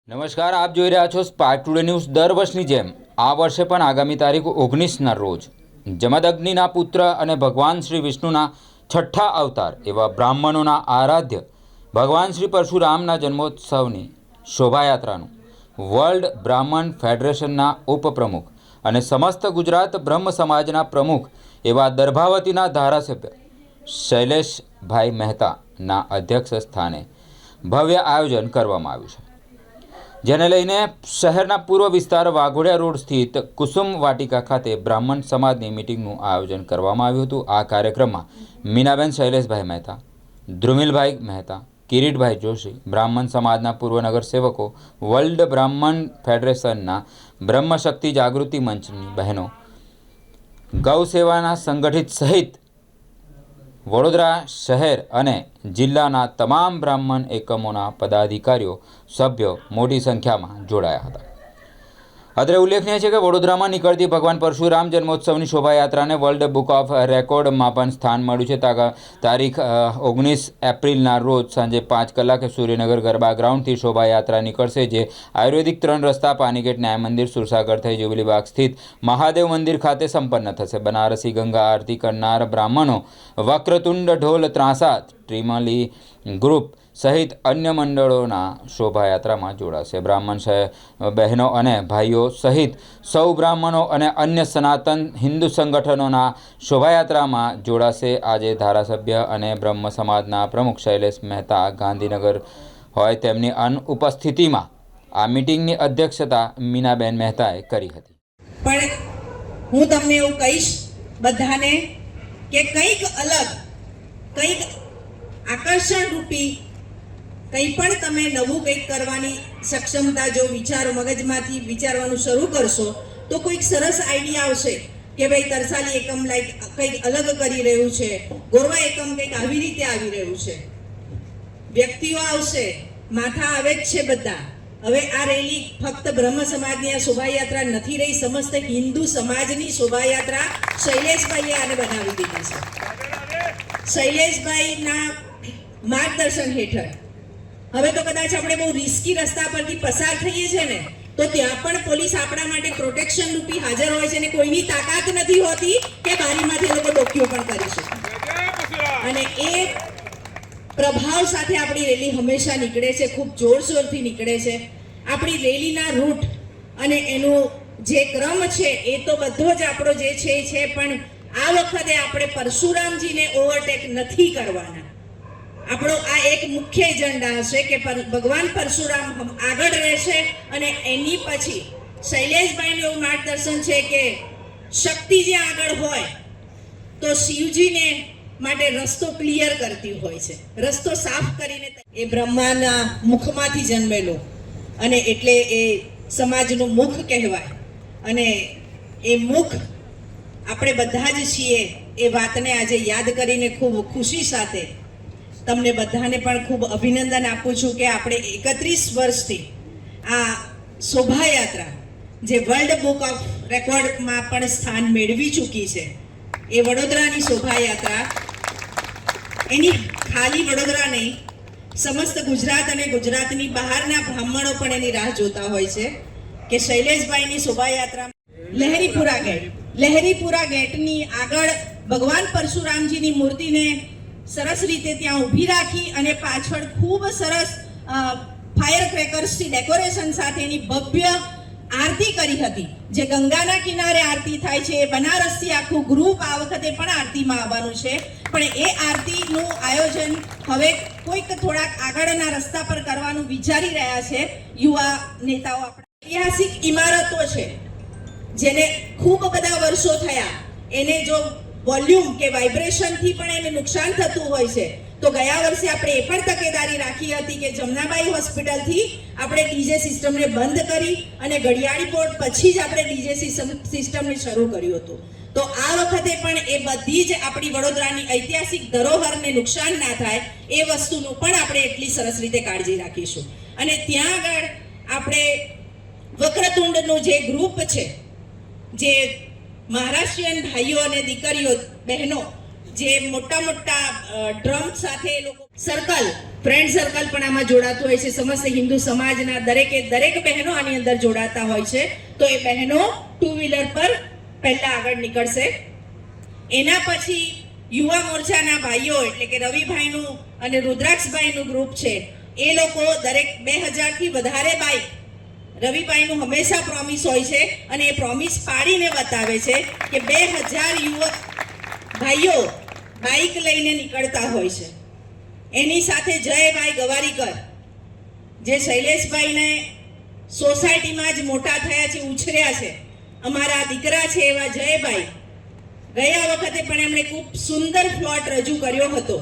નમસ્કાર, આપ જોઈ રહ્યા છો સ્પાર્ક ટુડે ન્યૂઝ। દર વર્ષની જેમ આ વર્ષે પણ આગામી તારીખ 19ના રોજ જમદગ્નિના પુત્ર અને ભગવાન શ્રી વિષ્ણુના છઠ્ઠા અવતાર એવા બ્રાહ્મણોના આરાધ્ય ભગવાન શ્રી પરશુરામના જન્મોત્સવની શોભાયાત્રાનું વર્લ્ડ બ્રાહ્મણ ફેડરેશનના ઉપપ્રમુખ અને સમસ્ત ગુજરાત બ્રહ્મ સમાજના પ્રમુખ એવા દર્ભાવતીના ધારાસભ્ય શૈલેષભાઈ મહેતાના અધ્યક્ષ સ્થાને ભવ્ય આયોજન કરવામાં આવ્યું છે, જેને લઈને શહેરના પૂર્વ વિસ્તાર વાઘોડિયા રોડ સ્થિત કુસુમ વાટિકા ખાતે બ્રાહ્મણ સમાજની મિટિંગનું આયોજન કરવામાં આવ્યું હતું। આ કાર્યક્રમમાં મીનાબેન શૈલેષભાઈ મહેતા, ધ્રુમિલભાઈ મહેતા, કિરીટભાઈ જોશી, બ્રાહ્મણ સમાજના પૂર્વ નગરસેવકો, વર્લ્ડ બ્રાહ્મણ ફેડરેશનના બ્રહ્મશક્તિ જાગૃતિ મંચની બહેનો, ગૌ સેવાના સંગઠિત સહિત વડોદરા શહેર અને જિલ્લાના તમામ બ્રાહ્મણ એકમોના પદાધિકારીઓ સભ્યો મોટી સંખ્યામાં જોડાયા હતા। અત્રે ઉલ્લેખનીય છે કે વડોદરામાં નીકળતી ભગવાન પરશુરામ જન્મોત્સવની શોભાયાત્રાને વર્લ્ડ બુક ઓફ રેકોર્ડમાં પણ સ્થાન મળ્યું છે। તારીખ 19 એપ્રિલના રોજ સાંજે 5 કલાકે સૂર્યનગર ગરબા ગ્રાઉન્ડથી શોભાયાત્રા નીકળશે, જે આયુર્વેદિક 3 રસ્તા, પાનીગેટ ન્યાય મંદિર, સુરસાગર થઈ જ્યુબિલી બાગ સ્થિત મહાદેવ મંદિર ખાતે સંપન્ન થશે। બનારસી ગંગા આરતી કરનાર બ્રાહ્મણો, વક્રતુંડ ઢોલ ત્રાસા, ત્રિમલી ગ્રુપ સહિત અન્ય મંડળોના શોભાયાત્રામાં જોડાશે। બ્રાહ્મણ બહેનો અને ભાઈઓ સહિત સૌ બ્રાહ્મણો અને અન્ય સનાતન હિન્દુ સંગઠનોના શોભાયાત્રામાં જોડાશે। આજે ધારાસભ્ય અને બ્રહ્મ સમાજના પ્રમુખ શૈલેષ મહેતા ગાંધીનગર હોય તેમની ઉપસ્થિતિમાં આ મિટિંગની અધ્યક્ષતા મીનાબેન મહેતાએ કરી હતી। પણ હું તમને એવું કહીશ બધાને કે કંઈક અલગ, કંઈક આકર્ષણ રૂપી કંઈ પણ તમે નવું કંઈક કરવાની સક્ષમતા જો વિચારો મગજમાંથી વિચારવાનું શરૂ કરશો તો કોઈક સરસ આઈડિયા આવશે કે ભાઈ તરસાલી એકમ લાઈક કંઈક અલગ કરી રહ્યું છે, ગોરવા એકમ કંઈક આવી રીતે આવી રહ્યું છે, વ્યક્તિઓ આવશે, માથા આવે જ છે બધા। હવે આ રેલી ફક્ત બ્રહ્મ સમાજની આ શોભાયાત્રા નથી રહી, સમસ્ત હિન્દુ સમાજની શોભાયાત્રા શૈલેષભાઈએ આને બનાવી દીધી છે। શૈલેષભાઈના માર્ગદર્શન હેઠળ હવે તો કદાચ આપણે બહુ રિસ્કી રસ્તા પરથી પસાર થઈએ છીએ ને તો ત્યાં પણ પોલીસ આપણા માટે પ્રોટેક્શન રૂપી હાજર હોય છે, અને કોઈની તાકાત નથી હોતી કે બારીમાંથી લોકો ડોકીઓ પણ કરી શકે, અને એ પ્રભાવ સાથે આપણી રેલી હંમેશા નીકળે છે, ખૂબ જોરશોરથી નીકળે છે। આપણી રેલીના રૂટ અને એનું જે ક્રમ છે એ તો બધો જ આપણો જે છે, પણ આ વખતે આપણે પરશુરામજીને ઓવરટેક નથી કરવાના। આપણો આ એક મુખ્ય એજન્ડા હશે કે ભગવાન પરશુરામ આગળ રહેશે, અને એની પછી શૈલેષભાઈનું એવું માર્ગદર્શન છે કે શક્તિ જ્યાં આગળ હોય તો શિવજીને માટે રસ્તો ક્લિયર કરતી હોય છે, રસ્તો સાફ કરીને એ બ્રહ્માના મુખમાંથી જન્મેલો, અને એટલે એ સમાજનું મુખ કહેવાય, અને એ મુખ આપણે બધા જ છીએ। એ વાતને આજે યાદ કરીને ખૂબ ખુશી સાથે તમને બધાને પણ ખૂબ અભિનંદન આપું છું કે આપણે 31 વર્ષથી આ શોભાયાત્રા જે વર્લ્ડ બુક ઓફ રેકોર્ડમાં પણ સ્થાન મેળવી ચૂકી છે, એ વડોદરાની શોભાયાત્રા, એની ખાલી વડોદરા નહીં, સમસ્ત ગુજરાત અને ગુજરાતની બહારના બ્રાહ્મણો પણ એની રાહ જોતા હોય છે કે શૈલેષભાઈની શોભાયાત્રા લહેરીપુરા ગેટની આગળ ભગવાન પરશુરામજીની મૂર્તિને સરસ રીતે ત્યાં ઊભી રાખી અને પાછળ ખૂબ સરસ ફાયર ક્રેકર્સથી ડેકોરેશન સાથેની ભવ્ય આરતી કરી હતી, જે ગંગાના કિનારે આરતી થાય છે। બનારસથી આખું ગ્રુપ આ વખતે પણ આરતીમાં આવવાનું છે, પણ એ આરતીનું આયોજન હવે કોઈક થોડાક આગળના રસ્તા પર કરવાનું વિચારી રહ્યા છે યુવા નેતાઓ। આપણા ઐતિહાસિક ઇમારતો છે જેને ખૂબ બધા વર્ષો થયા, એને જો વોલ્યુમ કે વાઇબ્રેશનથી પણ એને નુકસાન થતું હોય છે, તો ગયા વર્ષે આપણે એ પણ તકેદારી રાખી હતી કે જમનાબાઈ હોસ્પિટલથી આપણે ડીજે સિસ્ટમને બંધ કરી અને ઘડિયાળી બોર્ડ પછી જ આપણે ડીજે સિસ્ટમને શરૂ કર્યું હતું। તો આ વખતે પણ એ બધી જ આપણી વડોદરાની ઐતિહાસિક ધરોહરને નુકસાન ના થાય એ વસ્તુનું પણ આપણે એટલી સરસ રીતે કાળજી રાખીશું। અને ત્યાં આગળ આપણે વક્રતુંડનું જે ગ્રુપ છે, જે મહારાષ્ટ્રીયન ભાઈઓ અને દીકરીઓ બહેનો જે મોટા મોટા ડ્રમ સાથે લોકો સર્કલ ફ્રેન્ડ સર્કલ પણ આમાં જોડાતું હોય છે. સમસ્ત હિન્દુ સમાજના દરેક બહેનો આની અંદર જોડાતા હોય છે. તો એ બહેનો 2 વ્હીલર પર પહેલા આગળ નીકળશે. એના પછી યુવા મોરચાના ભાઈઓ એટલે કે રવિભાઈનું અને રુદ્રાક્ષભાઈનું ગ્રુપ છે, એ લોકો દરેક 2000 થી વધારે બાઇક, રવિભાઈનું હંમેશા પ્રોમિસ હોય છે અને એ પ્રોમિસ પાડીને બતાવે છે કે 2000 યુવક ભાઈઓ બાઇક લઈને નીકળતા હોય છે. એની સાથે જયભાઈ ગવારીકર, જે શૈલેષભાઈને સોસાયટીમાં જ મોટા થયા છે, ઉછર્યા છે, અમારા દીકરા છે એવા જયભાઈ, ગયા વખતે પણ એમણે ખૂબ સુંદર પ્લોટ રજૂ કર્યો હતો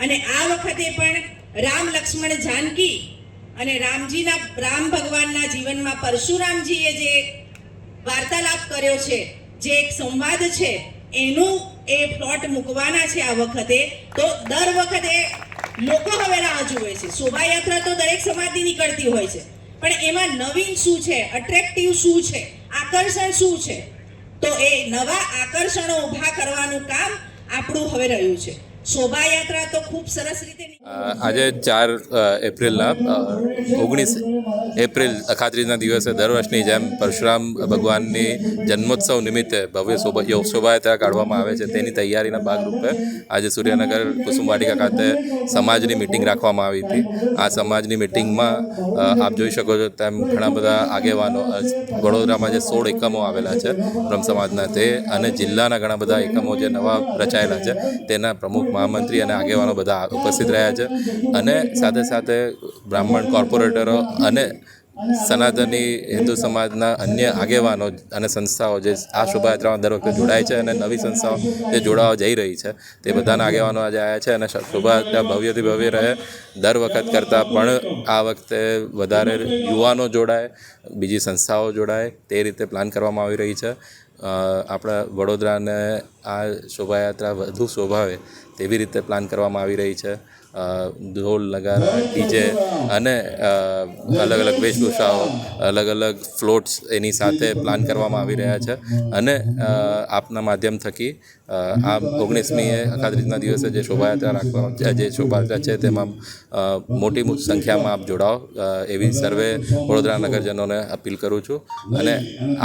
અને આ વખતે પણ રામ લક્ષ્મણ જાનકી અને રામ ભગવાનના જીવનમાં પરશુરામજીએ જે વાર્તાલાપ કર્યો છે, જે એક સંવાદ છે, એનું એ પ્લોટ મૂકવાના છે આ વખતે. તો દર વખતે લોકો હવે રાહ જુએ છે. શોભાયાત્રા તો દરેક સમાજની નીકળતી હોય છે, પણ એમાં નવીન શું છે, અટ્રેક્ટિવ શું છે, આકર્ષણ શું છે, તો એ નવા આકર્ષણો ઊભા કરવાનું કામ આપણું હવે રહ્યું છે. શોભાયાત્રા તો ખૂબ સરસ રીતે આજે 4 એપ્રિલના 19 એપ્રિલ અખાત્રીજના દિવસે દર વર્ષની જેમ પરશુરામ ભગવાનની જન્મોત્સવ નિમિત્તે ભવ્ય શોભાયાત્રા કાઢવામાં આવે છે. તેની તૈયારીના ભાગરૂપે આજે સૂર્યનગર કુસુમવાટિકા ખાતે સમાજની મિટિંગ રાખવામાં આવી હતી. આ સમાજની મિટિંગમાં આપ જોઈ શકો છો તેમ ઘણા બધા આગેવાનો, વડોદરામાં જે 16 એકમો આવેલા છે બ્રહ્મ સમાજના, તે અને જિલ્લાના ઘણા બધા એકમો જે નવા રચાયેલા છે તેના પ્રમુખ, મહામંત્રી અને આગેવાનો બધા ઉપસ્થિત રહ્યા છે. અને સાથે સાથે બ્રાહ્મણ કોર્પોરેટરો અને સનાતની હિન્દુ સમાજના અન્ય આગેવાનો અને સંસ્થાઓ જે આ શોભાયાત્રામાં દર વખતે જોડાય છે અને નવી સંસ્થાઓ જે જોડાવા જઈ રહી છે, તે બધાના આગેવાનો આજે આવ્યા છે. અને શોભાયાત્રા ભવ્યથી ભવ્ય રહે, દર વખત કરતાં પણ આ વખતે વધારે યુવાનો જોડાય, બીજી સંસ્થાઓ જોડાય, તે રીતે પ્લાન કરવામાં આવી રહી છે. આપણા વડોદરાને આ શોભાયાત્રા વધુ શોભાવે તેવી રીતે પ્લાન કરવામાં આવી રહી છે. ઢોલ, નગારા, ડીજે અને અલગ અલગ વેશભૂષાઓ, અલગ અલગ ફ્લોટ્સ એની સાથે પ્લાન કરવામાં આવી રહ્યા છે. અને આપના માધ્યમ થકી આ 19મીએ અખાત્રીજના દિવસે જે શોભાયાત્રા છે તેમાં મોટી સંખ્યામાં આપ જોડાઓ એવી સર્વે વડોદરા નગરજનોને અપીલ કરું છું. અને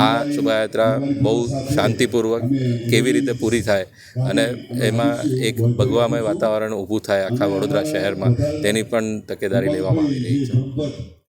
આ શોભાયાત્રા બહુ શાંતિપૂર્વક કેવી રીતે પૂરી થાય અને એમાં એક ભગવામય વાતાવરણ ઊભું થાય આખા વડોદરા શહેરમાં, તેની પણ તકેદારી લેવામાં આવી રહી છે.